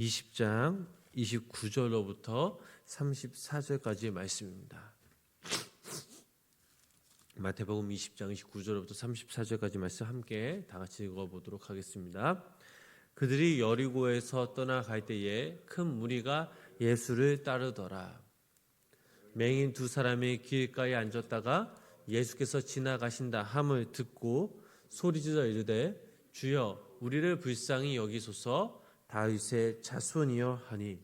20장 29절로부터 34절까지의 말씀입니다. 마태복음 20장 29절로부터 34절까지 말씀 함께 다 같이 읽어보도록 하겠습니다. 그들이 여리고에서 떠나갈 때에 큰 무리가 예수를 따르더라. 맹인 두 사람이 길가에 앉았다가 예수께서 지나가신다 함을 듣고 소리지르 이르되 주여 우리를 불쌍히 여기소서 다윗의 자손이여 하니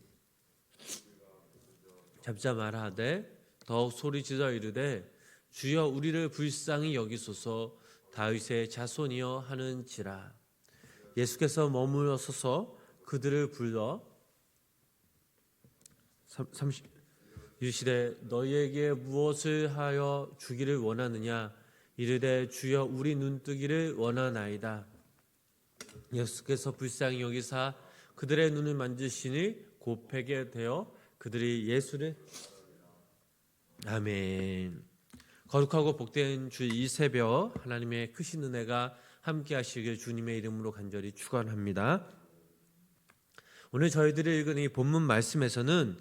잡자 말하되 더욱 소리지르 이르되 주여 우리를 불쌍히 여기소서 다윗의 자손이여 하는지라. 예수께서 머물러 서서 그들을 불러 30 이르시되 너희에게 무엇을 하여 주기를 원하느냐 이르되 주여 우리 눈뜨기를 원하나이다. 예수께서 불쌍히 여기사 그들의 눈을 만지시니 곧 베게 되어 그들이 예수를 아멘. 거룩하고 복된 주 이 새벽 하나님의 크신 은혜가 함께 하시길 주님의 이름으로 간절히 축원합니다. 오늘 저희들이 읽은 이 본문 말씀에서는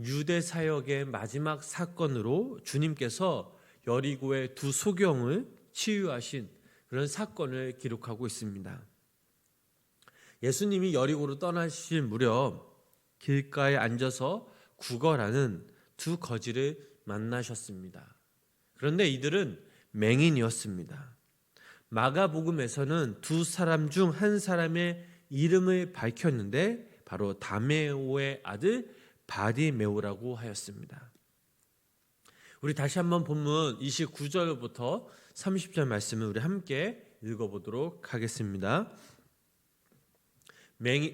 유대 사역의 마지막 사건으로 주님께서 여리고의 두 소경을 치유하신 그런 사건을 기록하고 있습니다. 예수님이 여리고로 떠나실 무렵 길가에 앉아서 구걸하는 두 거지를 만나셨습니다. 그런데 이들은 맹인이었습니다. 마가복음에서는 두 사람 중 한 사람의 이름을 밝혔는데 바로 다메오의 아들 바디메오라고 하였습니다. 우리 다시 한번 본문 29절부터 30절 말씀을 우리 함께 읽어보도록 하겠습니다.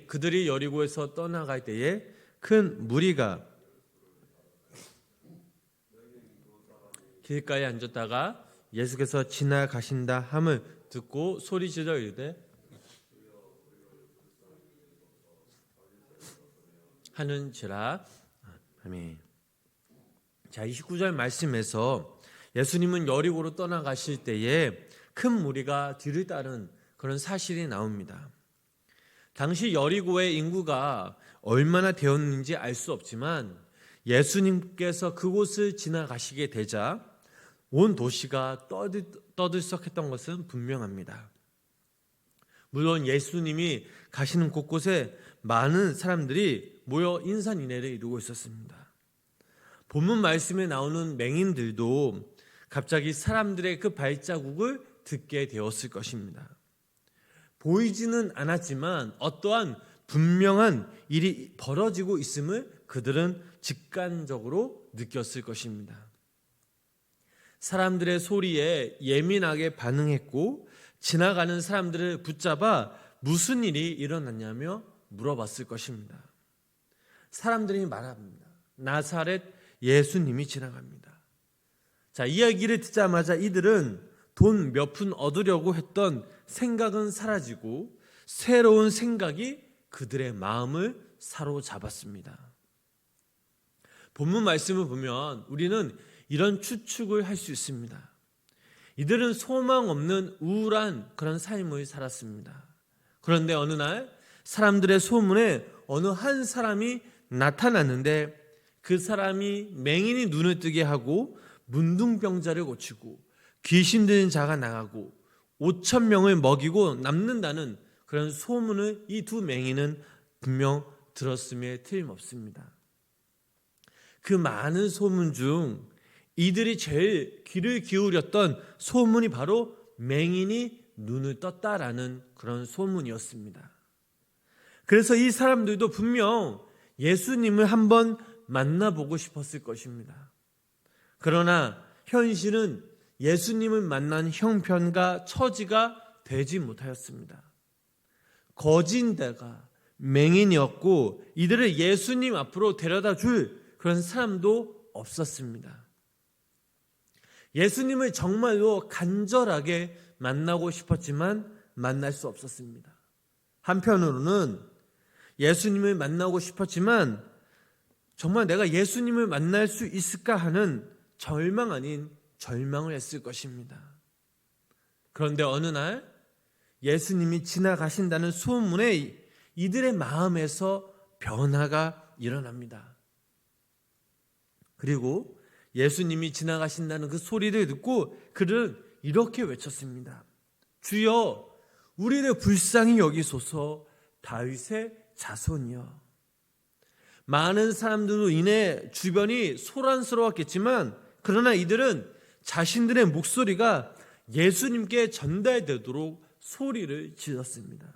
그들이 여리고에서 떠나갈 때에 큰 무리가 길가에 앉았다가 예수께서 지나가신다 함을 듣고 소리지르 이르되 하는지라. 아멘. 자, 29절 말씀에서 예수님은 여리고로 떠나가실 때에 큰 무리가 뒤를 따른 그런 사실이 나옵니다. 당시 여리고의 인구가 얼마나 되었는지 알 수 없지만 예수님께서 그곳을 지나가시게 되자 온 도시가 떠들썩했던 것은 분명합니다. 물론 예수님이 가시는 곳곳에 많은 사람들이 모여 인산인해를 이루고 있었습니다. 본문 말씀에 나오는 맹인들도 갑자기 사람들의 그 발자국을 듣게 되었을 것입니다. 보이지는 않았지만 어떠한 분명한 일이 벌어지고 있음을 그들은 직관적으로 느꼈을 것입니다. 사람들의 소리에 예민하게 반응했고 지나가는 사람들을 붙잡아 무슨 일이 일어났냐며 물어봤을 것입니다. 사람들이 말합니다. 나사렛 예수님이 지나갑니다. 자, 이야기를 듣자마자 이들은 돈 몇 푼 얻으려고 했던 생각은 사라지고 새로운 생각이 그들의 마음을 사로잡았습니다. 본문 말씀을 보면 우리는 이런 추측을 할 수 있습니다. 이들은 소망 없는 우울한 그런 삶을 살았습니다. 그런데 어느 날 사람들의 소문에 어느 한 사람이 나타났는데 그 사람이 맹인이 눈을 뜨게 하고 문둥병자를 고치고 귀신 들린 자가 나가고 5,000명을 먹이고 남는다는 그런 소문을 이 두 맹인은 분명 들었음에 틀림없습니다. 그 많은 소문 중 이들이 제일 귀를 기울였던 소문이 바로 맹인이 눈을 떴다라는 그런 소문이었습니다. 그래서 이 사람들도 분명 예수님을 한번 만나보고 싶었을 것입니다. 그러나 현실은 예수님을 만난 형편과 처지가 되지 못하였습니다. 거진대가 맹인이었고 이들을 예수님 앞으로 데려다 줄 그런 사람도 없었습니다. 예수님을 정말로 간절하게 만나고 싶었지만 만날 수 없었습니다. 한편으로는 예수님을 만나고 싶었지만 정말 내가 예수님을 만날 수 있을까 하는 절망 아닌 절망을 했을 것입니다. 그런데 어느 날 예수님이 지나가신다는 소문에 이들의 마음에서 변화가 일어납니다. 그리고 예수님이 지나가신다는 그 소리를 듣고 그는 이렇게 외쳤습니다. 주여, 우리를 불쌍히 여기소서. 다윗의 자손이여. 많은 사람들로 인해 주변이 소란스러웠겠지만 그러나 이들은 자신들의 목소리가 예수님께 전달되도록 소리를 질렀습니다.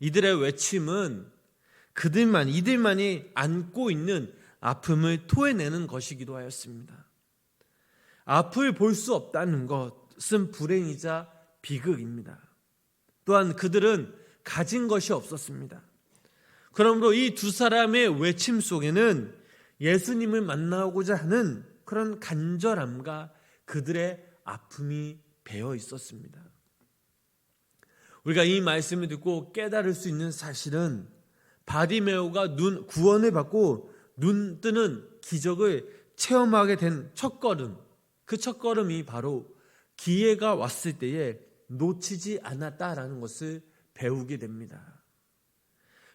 이들의 외침은 이들만이 안고 있는 아픔을 토해내는 것이기도 하였습니다. 앞을 볼 수 없다는 것은 불행이자 비극입니다. 또한 그들은 가진 것이 없었습니다. 그러므로 이 두 사람의 외침 속에는 예수님을 만나고자 하는 그런 간절함과 그들의 아픔이 배어 있었습니다. 우리가 이 말씀을 듣고 깨달을 수 있는 사실은 바디메오가 구원을 받고 눈 뜨는 기적을 체험하게 된 첫걸음, 그 첫걸음이 바로 기회가 왔을 때에 놓치지 않았다라는 것을 배우게 됩니다.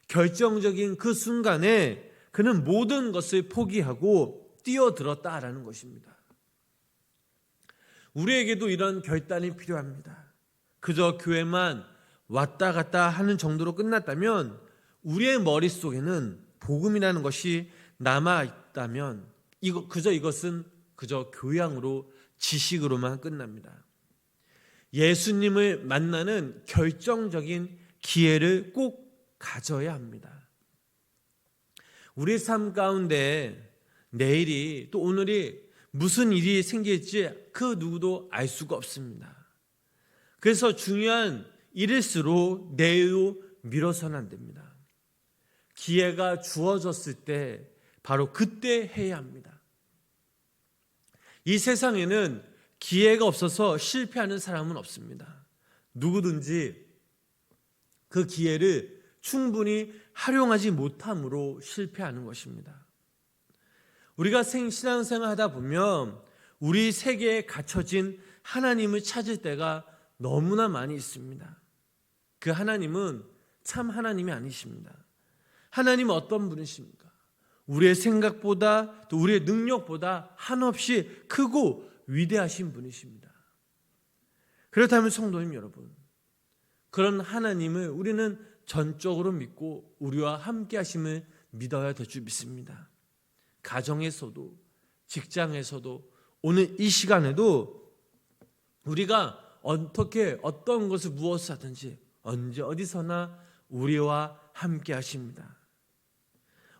결정적인 그 순간에 그는 모든 것을 포기하고 뛰어들었다라는 것입니다. 우리에게도 이런 결단이 필요합니다. 그저 교회만 왔다 갔다 하는 정도로 끝났다면, 우리의 머릿속에는 복음이라는 것이 남아있다면 이것은 그저 교양으로, 지식으로만 끝납니다. 예수님을 만나는 결정적인 기회를 꼭 가져야 합니다. 우리 삶 가운데 내일이 또 오늘이 무슨 일이 생길지 그 누구도 알 수가 없습니다. 그래서 중요한 일일수록 내일로 미뤄서는 안 됩니다. 기회가 주어졌을 때 바로 그때 해야 합니다. 이 세상에는 기회가 없어서 실패하는 사람은 없습니다. 누구든지 그 기회를 충분히 활용하지 못함으로 실패하는 것입니다. 우리가 신앙생활 하다 보면 우리 세계에 갇혀진 하나님을 찾을 때가 너무나 많이 있습니다. 그 하나님은 참 하나님이 아니십니다. 하나님은 어떤 분이십니까? 우리의 생각보다 또 우리의 능력보다 한없이 크고 위대하신 분이십니다. 그렇다면 성도님 여러분, 그런 하나님을 우리는 전적으로 믿고 우리와 함께 하심을 믿어야 될 줄 믿습니다. 가정에서도 직장에서도 오늘 이 시간에도 우리가 어떤 것을 무엇을 하든지 언제 어디서나 우리와 함께 하십니다.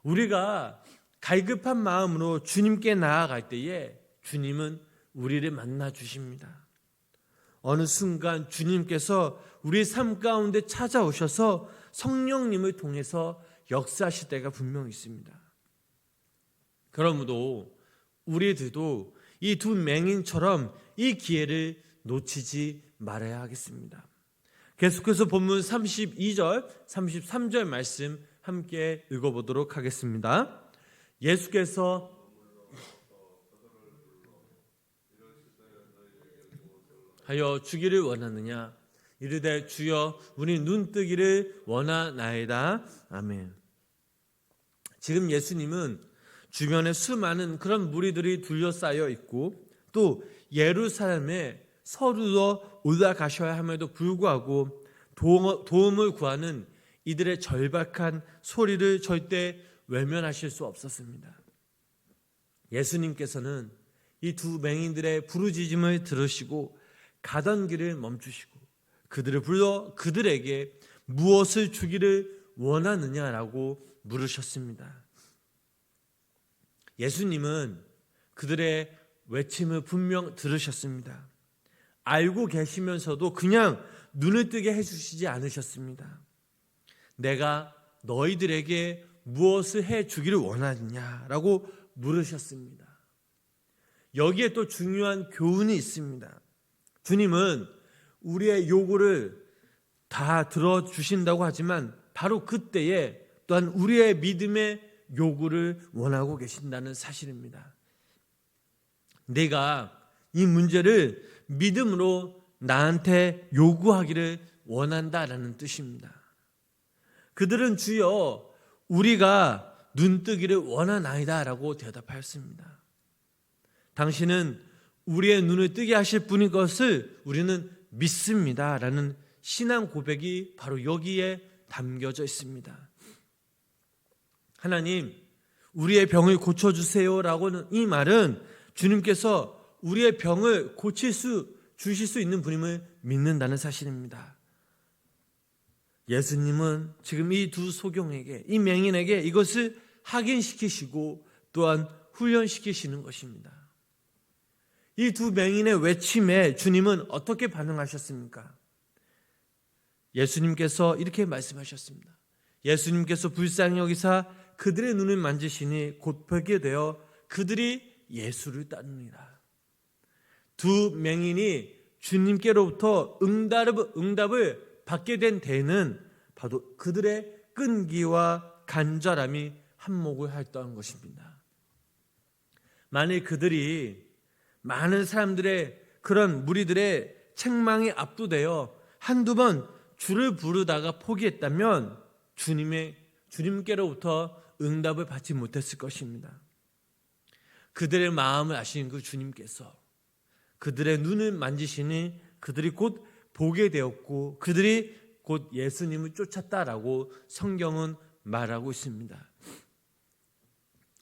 우리가 갈급한 마음으로 주님께 나아갈 때에 주님은 우리를 만나 주십니다. 어느 순간 주님께서 우리 삶 가운데 찾아오셔서 성령님을 통해서 역사하실 때가 분명히 있습니다. 그러므로 우리들도 이 두 맹인처럼 이 기회를 놓치지 말아야 하겠습니다. 계속해서 본문 32절, 33절 말씀 함께 읽어보도록 하겠습니다. 예수께서 하여 주기를 원하느냐? 이르되 주여 우리 눈 뜨기를 원하나이다. 아멘. 지금 예수님은 주변에 수많은 그런 무리들이 둘러싸여 있고 또 예루살렘에 서둘러 올라가셔야 함에도 불구하고 도움을 구하는 이들의 절박한 소리를 절대 외면하실 수 없었습니다. 예수님께서는 이 두 맹인들의 부르짖음을 들으시고 가던 길을 멈추시고 그들을 불러 그들에게 무엇을 주기를 원하느냐라고 물으셨습니다. 예수님은 그들의 외침을 분명 들으셨습니다. 알고 계시면서도 그냥 눈을 뜨게 해주시지 않으셨습니다. 내가 너희들에게 무엇을 해주기를 원하느냐라고 물으셨습니다. 여기에 또 중요한 교훈이 있습니다. 주님은 우리의 요구를 다 들어주신다고 하지만 바로 그때에 또한 우리의 믿음의 요구를 원하고 계신다는 사실입니다. 내가 이 문제를 믿음으로 나한테 요구하기를 원한다라는 뜻입니다. 그들은 주여 우리가 눈뜨기를 원하나이다 라고 대답하였습니다. 당신은 우리의 눈을 뜨게 하실 분인 것을 우리는 믿습니다 라는 신앙 고백이 바로 여기에 담겨져 있습니다. 하나님, 우리의 병을 고쳐주세요 라고는, 이 말은 주님께서 우리의 병을 주실 수 있는 분임을 믿는다는 사실입니다. 예수님은 지금 이 두 소경에게, 이 맹인에게 이것을 확인시키시고 또한 훈련시키시는 것입니다. 이 두 맹인의 외침에 주님은 어떻게 반응하셨습니까? 예수님께서 이렇게 말씀하셨습니다. 예수님께서 불쌍히 여기사 그들의 눈을 만지시니 곧 보게 되어 그들이 예수를 따르니라. 두 맹인이 주님께로부터 응답을 받게 된 데에는 바로 그들의 끈기와 간절함이 한몫을 했던 것입니다. 만일 그들이 많은 사람들의, 그런 무리들의 책망에 압도되어 한두 번 주를 부르다가 포기했다면 주님께로부터 응답을 받지 못했을 것입니다. 그들의 마음을 아시는 그 주님께서 그들의 눈을 만지시니 그들이 곧 보게 되었고 그들이 곧 예수님을 쫓았다라고 성경은 말하고 있습니다.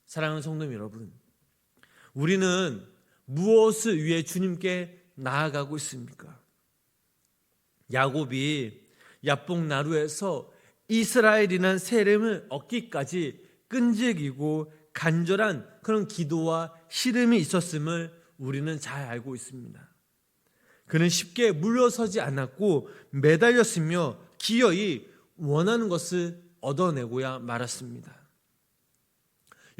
사랑하는 성도 여러분, 우리는 무엇을 위해 주님께 나아가고 있습니까? 야곱이 야복 나루에서 이스라엘이라는 새 이름을 얻기까지 끈질기고 간절한 그런 기도와 씨름이 있었음을 우리는 잘 알고 있습니다. 그는 쉽게 물러서지 않았고 매달렸으며 기어이 원하는 것을 얻어내고야 말았습니다.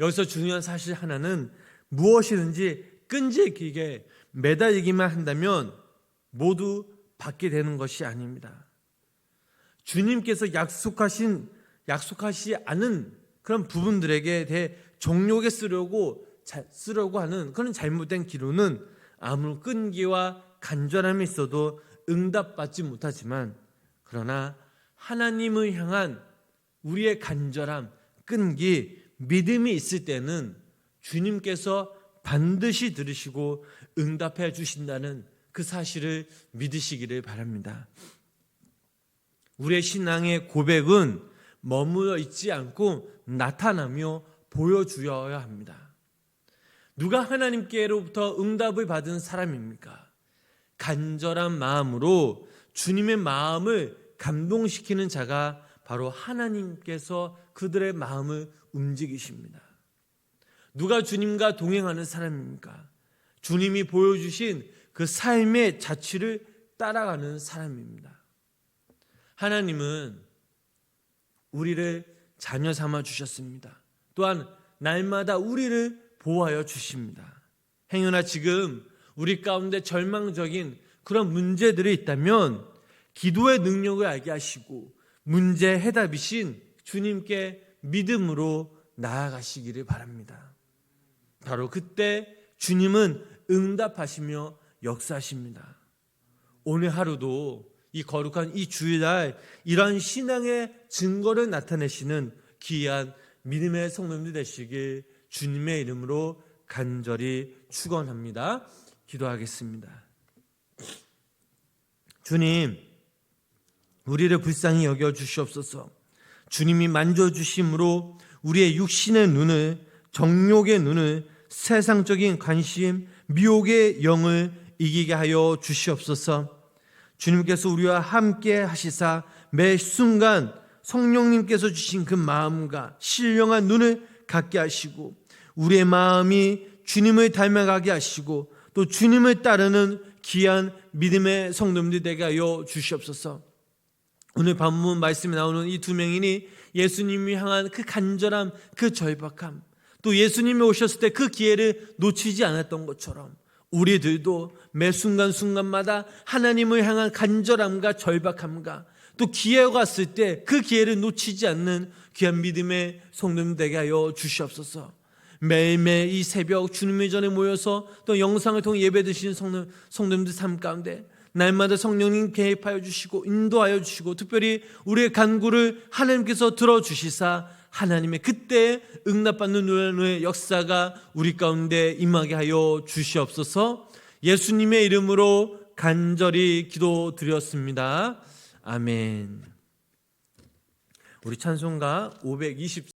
여기서 중요한 사실 하나는 무엇이든지 끈질기게 매달리기만 한다면 모두 받게 되는 것이 아닙니다. 주님께서 약속하시 않은 그런 부분들에게 대해 정욕에 쓰려고 하는 그런 잘못된 기도는 아무 끈기와 간절함이 있어도 응답받지 못하지만, 그러나 하나님을 향한 우리의 간절함, 끈기, 믿음이 있을 때는 주님께서 반드시 들으시고 응답해 주신다는 그 사실을 믿으시기를 바랍니다. 우리의 신앙의 고백은 머물러 있지 않고 나타나며 보여주어야 합니다. 누가 하나님께로부터 응답을 받은 사람입니까? 간절한 마음으로 주님의 마음을 감동시키는 자가 바로 하나님께서 그들의 마음을 움직이십니다. 누가 주님과 동행하는 사람입니까? 주님이 보여주신 그 삶의 자취를 따라가는 사람입니다. 하나님은 우리를 자녀 삼아 주셨습니다. 또한 날마다 우리를 보호하여 주십니다. 행여나 지금 우리 가운데 절망적인 그런 문제들이 있다면 기도의 능력을 알게 하시고 문제 해답이신 주님께 믿음으로 나아가시기를 바랍니다. 바로 그때 주님은 응답하시며 역사하십니다. 오늘 하루도 이 거룩한 이 주일날 이러한 신앙의 증거를 나타내시는 귀한 믿음의 성도님들 되시길 주님의 이름으로 간절히 축원합니다. 기도하겠습니다. 주님, 우리를 불쌍히 여겨 주시옵소서. 주님이 만져주심으로 우리의 육신의 눈을, 정욕의 눈을, 세상적인 관심, 미혹의 영을 이기게 하여 주시옵소서. 주님께서 우리와 함께 하시사 매 순간 성령님께서 주신 그 마음과 신령한 눈을 갖게 하시고 우리의 마음이 주님을 닮아가게 하시고 또 주님을 따르는 귀한 믿음의 성도님들 되게 하여 주시옵소서. 오늘 본문 말씀에 나오는 이 두 명인이 예수님이 향한 그 간절함, 그 절박함, 또 예수님이 오셨을 때 그 기회를 놓치지 않았던 것처럼 우리들도 매 순간순간마다 하나님을 향한 간절함과 절박함과 또 기회가 왔을 때 그 기회를 놓치지 않는 귀한 믿음의 성도님 되게 하여 주시옵소서. 매일매일 이 새벽 주님의 전에 모여서 또 영상을 통해 예배 드시는 성도님들 삶 가운데 날마다 성령님 개입하여 주시고 인도하여 주시고 특별히 우리의 간구를 하나님께서 들어주시사 하나님의 그때 응답받는 은혜의 역사가 우리 가운데 임하게 하여 주시옵소서. 예수님의 이름으로 간절히 기도드렸습니다. 아멘. 우리 찬송가 520